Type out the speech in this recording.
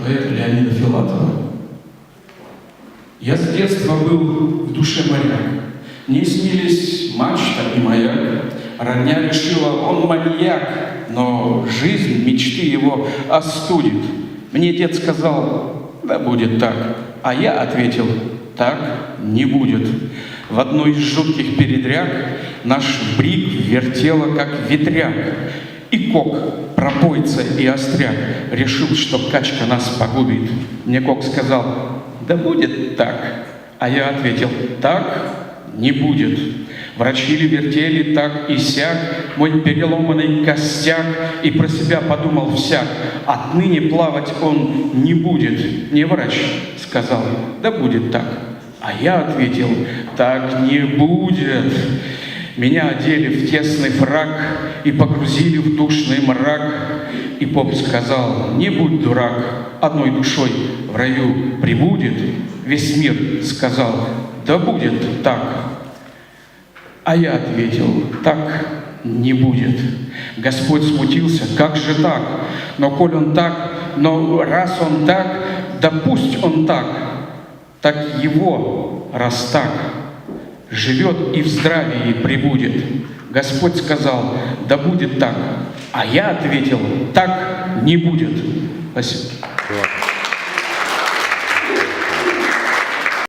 поэта Леонида Филатова. Я с детства был в душе моряк. Мне снились мачта и маяк. Родня решила, он маньяк, но жизнь мечты его остудит. Мне дед сказал, да будет так. А я ответил, так не будет. В одной из жутких передряг наш бриг вертело, как ветряк. И Кок, пропойца и остряк, решил, что качка нас погубит. Мне Кок сказал, да будет так. А я ответил, так не будет. Врачили, вертели так и сяк, мой переломанный костяк, и про себя подумал всяк, отныне плавать он не будет. Мне врач сказал, да будет так. А я ответил, так не будет. Меня одели в тесный фрак и погрузили в душный мрак. И поп сказал, не будь дурак, одной душой в раю прибудет. Весь мир сказал, да будет так. А я ответил, так не будет. Господь смутился, как же так? Но коль он так, но раз он так, да пусть он так. Так его, раз так, живет и в здравии пребудет. Господь сказал, да будет так. А я ответил, так не будет. Спасибо.